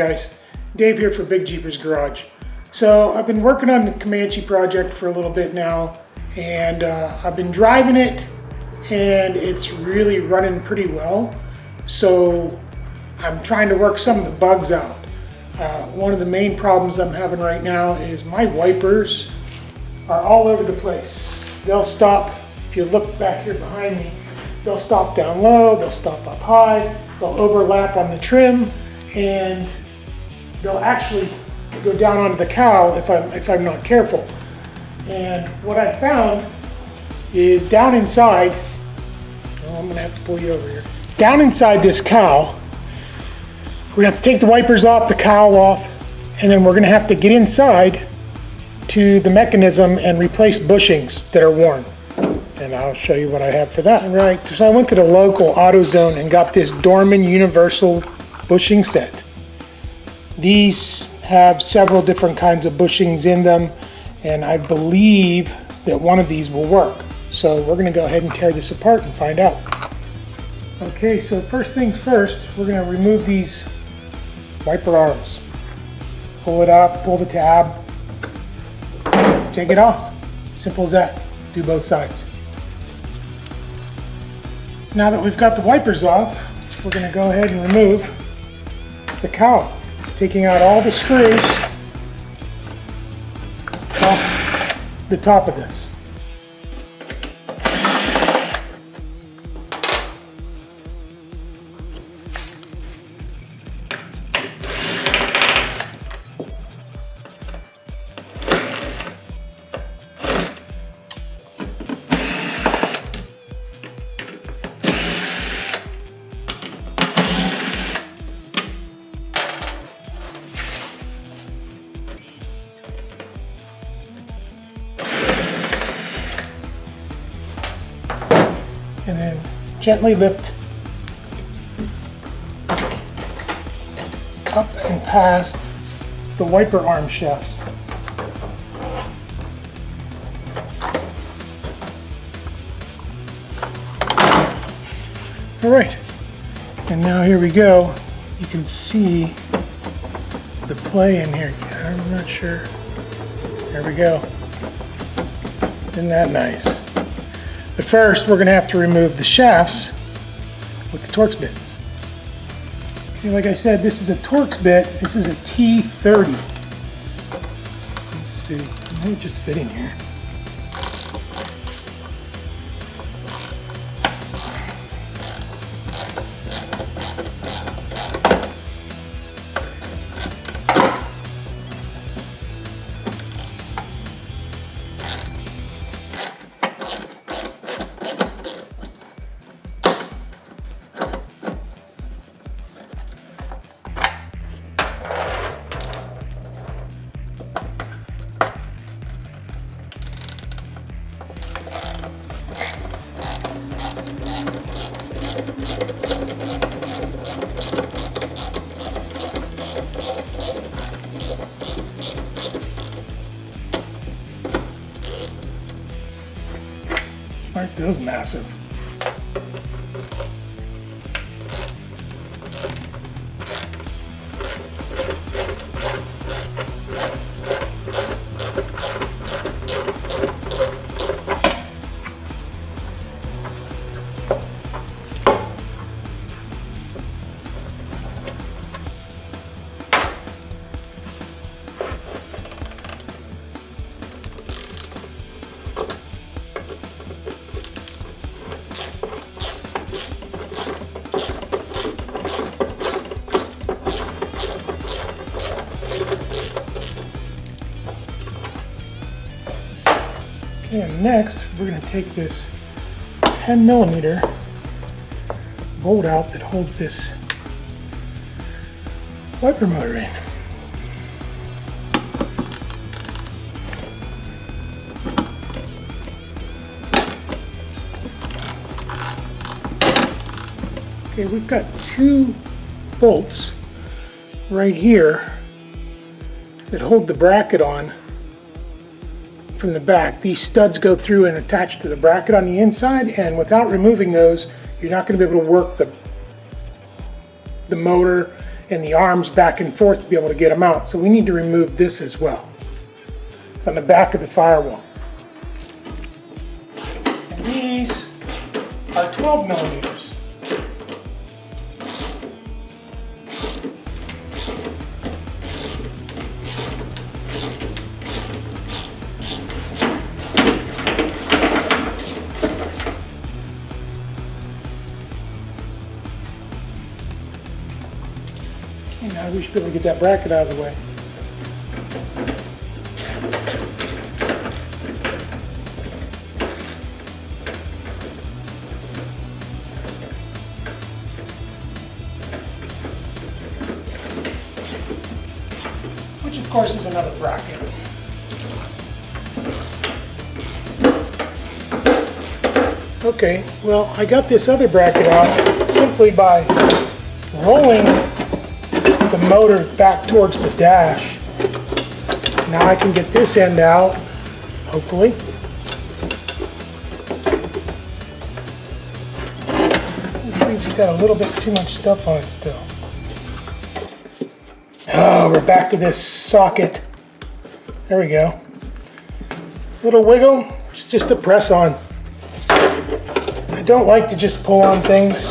guys, Dave here for Big Jeepers Garage. So I've been working on the Comanche project for a little bit now, and I've been driving it and it's really running pretty well. So I'm trying to work some of the bugs out. One of the main problems I'm having right now is my wipers are all over the place. They'll stop, if you look back here behind me, they'll stop down low, they'll stop up high, they'll overlap on the trim, and they'll actually go down onto the cowl if I'm not careful. And what I found is down inside, oh, I'm gonna have to pull you over here. Down inside this cowl, we're gonna have to take the wipers off, the cowl off, and then we're gonna have to get inside to the mechanism and replace bushings that are worn. And I'll show you what I have for that. Right, so I went to the local AutoZone and got this Dorman Universal bushing set. These have several different kinds of bushings in them, and I believe that one of these will work. So we're gonna go ahead and tear this apart and find out. Okay, so first things first, we're gonna remove these wiper arms. Pull it up, pull the tab, take it off. Simple as that. Do both sides. Now that we've got the wipers off, we're going to go ahead and remove the cowl, taking out all the screws off the top of this. And then gently lift up and past the wiper arm shafts. All right, and now here we go. You can see the play in here. I'm not sure. There we go. Isn't that nice? But first, we're going to have to remove the shafts with the Torx bit. Okay, like I said, this is a Torx bit. This is a T30. Let's see, it might just fit in here. Aren't those massive? And next, we're going to take this 10mm bolt out that holds this wiper motor in. Okay, we've got two bolts right here that hold the bracket on from the back. These studs go through and attach to the bracket on the inside, and without removing those, you're not going to be able to work the motor and the arms back and forth to be able to get them out. So we need to remove this as well. It's on the back of the firewall. And these are 12 millimeters. Okay, now we should be able to get that bracket out of the way. Which of course is another bracket. Okay, well, I got this other bracket out simply by rolling the motor back towards the dash. Now I can get this end out, hopefully. It's got a little bit too much stuff on it still. Oh, we're back to this socket. There we go. Little wiggle, it's just a press on. I don't like to just pull on things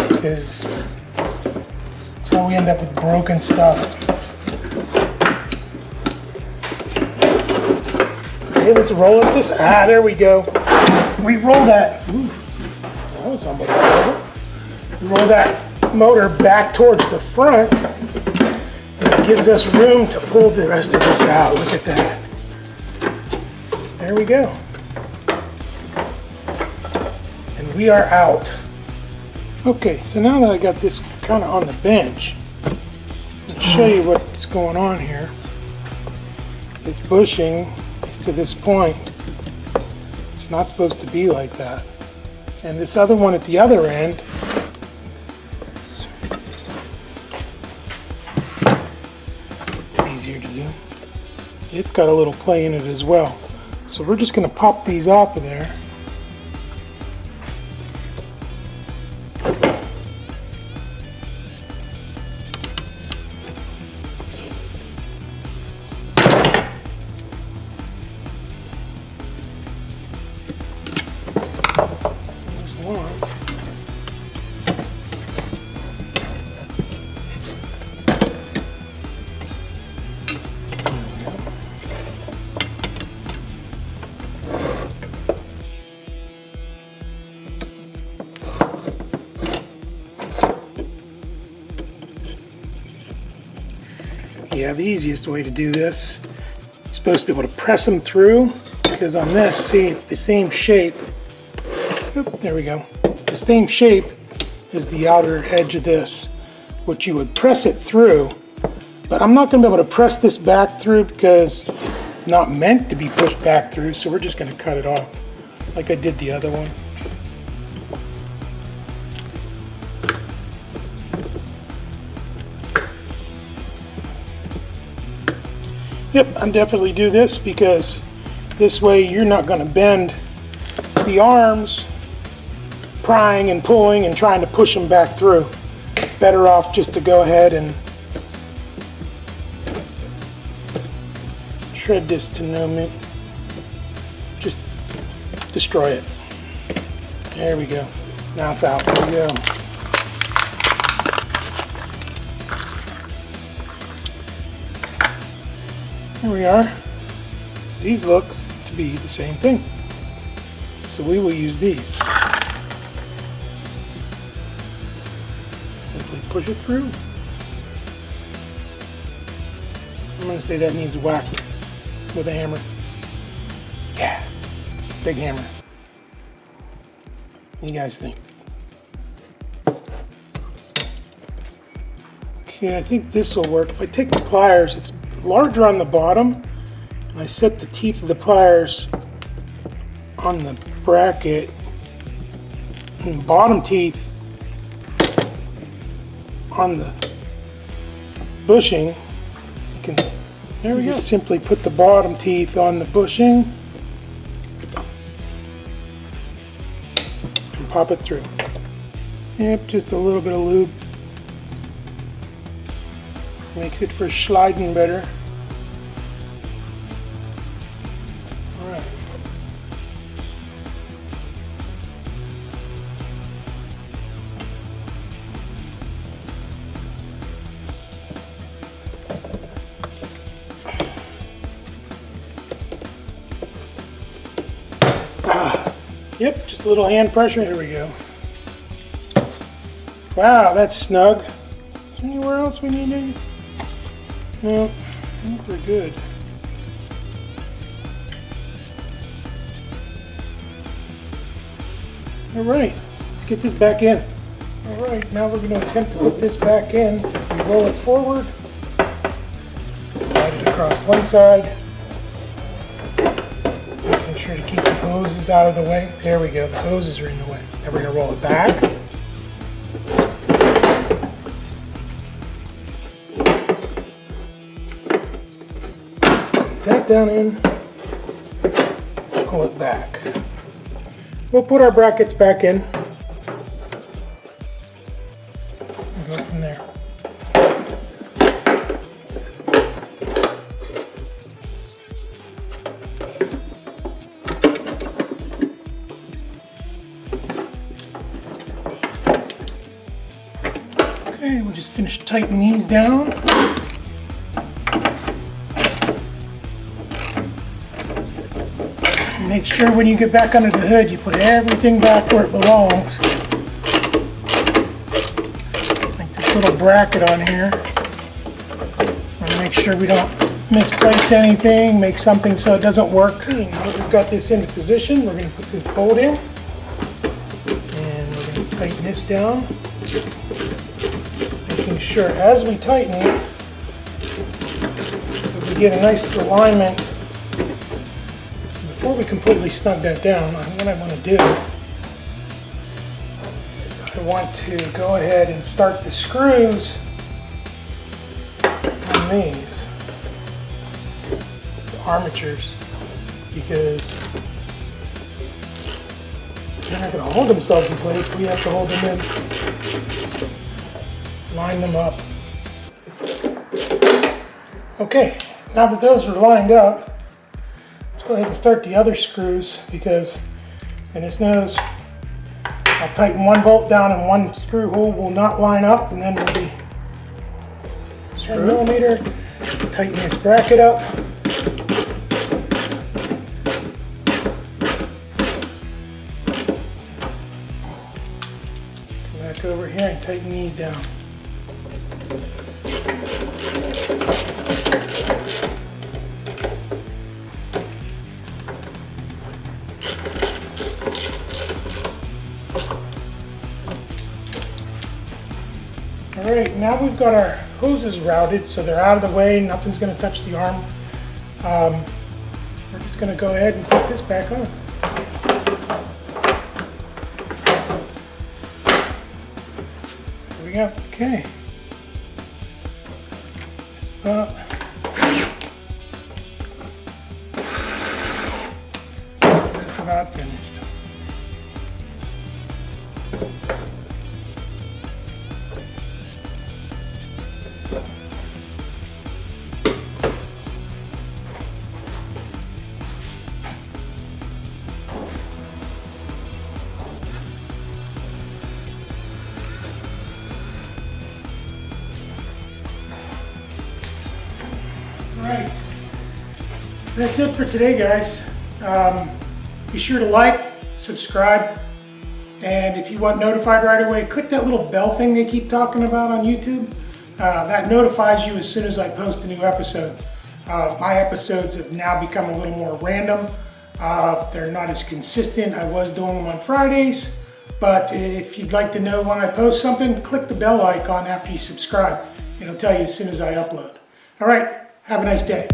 because that's how we end up with broken stuff. Okay, let's roll it this. Ah, there we go. We roll that. Ooh, that was almost over. We roll that motor back towards the front. It gives us room to pull the rest of this out. Look at that. There we go. And we are out. Okay, so now that I got this kind of on the bench, let's show you what's going on here. This bushing is to this point. It's not supposed to be like that. And this other one at the other end, easier to do. It's got a little play in it as well. So we're just going to pop these off of there. There's one. Yeah, the easiest way to do this, you're supposed to be able to press them through, because on this, see, it's the same shape. Oop, there we go. The same shape as the outer edge of this, which you would press it through. But I'm not going to be able to press this back through because it's not meant to be pushed back through, so we're just going to cut it off like I did the other one. Yep, I'm definitely do this because this way you're not going to bend the arms prying and pulling and trying to push them back through. Better off just to go ahead and shred this to no mint. Just destroy it. There we go. Now it's out. There we go. Here we are. These look to be the same thing. So we will use these. Simply push it through. I'm going to say that needs whacked with a hammer. Yeah, big hammer. What do you guys think? Okay, I think this will work. If I take the pliers, it's larger on the bottom, and I set the teeth of the pliers on the bracket, and the bottom teeth on the bushing. You can, there we go. Simply put the bottom teeth on the bushing and pop it through. Yep, just a little bit of lube. Makes it for sliding better. All right. Yep, just a little hand pressure. There we go. Wow, that's snug. Is there anywhere else we need to? No, I think we're good. All right, let's get this back in. All right, now we're going to attempt to put this back in. We roll it forward, slide it across one side. Make sure to keep the hoses out of the way. There we go, the hoses are in the way. Now we're going to roll it back. Squeeze that down in, pull it back. We'll put our brackets back in and go from there. Okay, we'll just finish tightening these down. Make sure when you get back under the hood, you put everything back where it belongs. Like this little bracket on here. And make sure we don't misplace anything, make something so it doesn't work. Now that we've got this into position, we're going to put this bolt in. And we're going to tighten this down. Making sure as we tighten it, that we get a nice alignment. Before we completely snug that down, what I want to do is I want to go ahead and start the screws on these, the armatures, because they're not going to hold themselves in place. We have to hold them in, line them up. Okay, now that those are lined up, go ahead and start the other screws, because in this nose I'll tighten one bolt down and one screw hole will not line up, and then we'll be 10 millimeter. Tighten this bracket up. Come back over here and tighten these down. Alright, now we've got our hoses routed so they're out of the way, nothing's going to touch the arm. We're just going to go ahead and put this back on. Here we go. Okay. Just about finished. Right, that's it for today, guys. Be sure to like, subscribe, and if you want notified right away, click that little bell thing they keep talking about on YouTube. That notifies you as soon as I post a new episode. My episodes have now become a little more random. They're not as consistent. I was doing them on Fridays, but if you'd like to know when I post something, click the bell icon after you subscribe. It'll tell you as soon as I upload. All right. Have a nice day.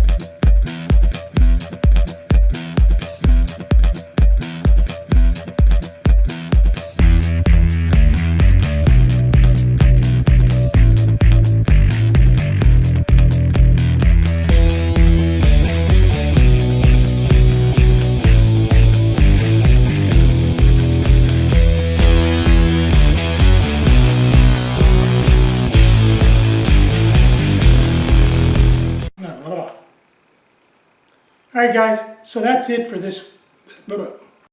right, guys, so that's it for this.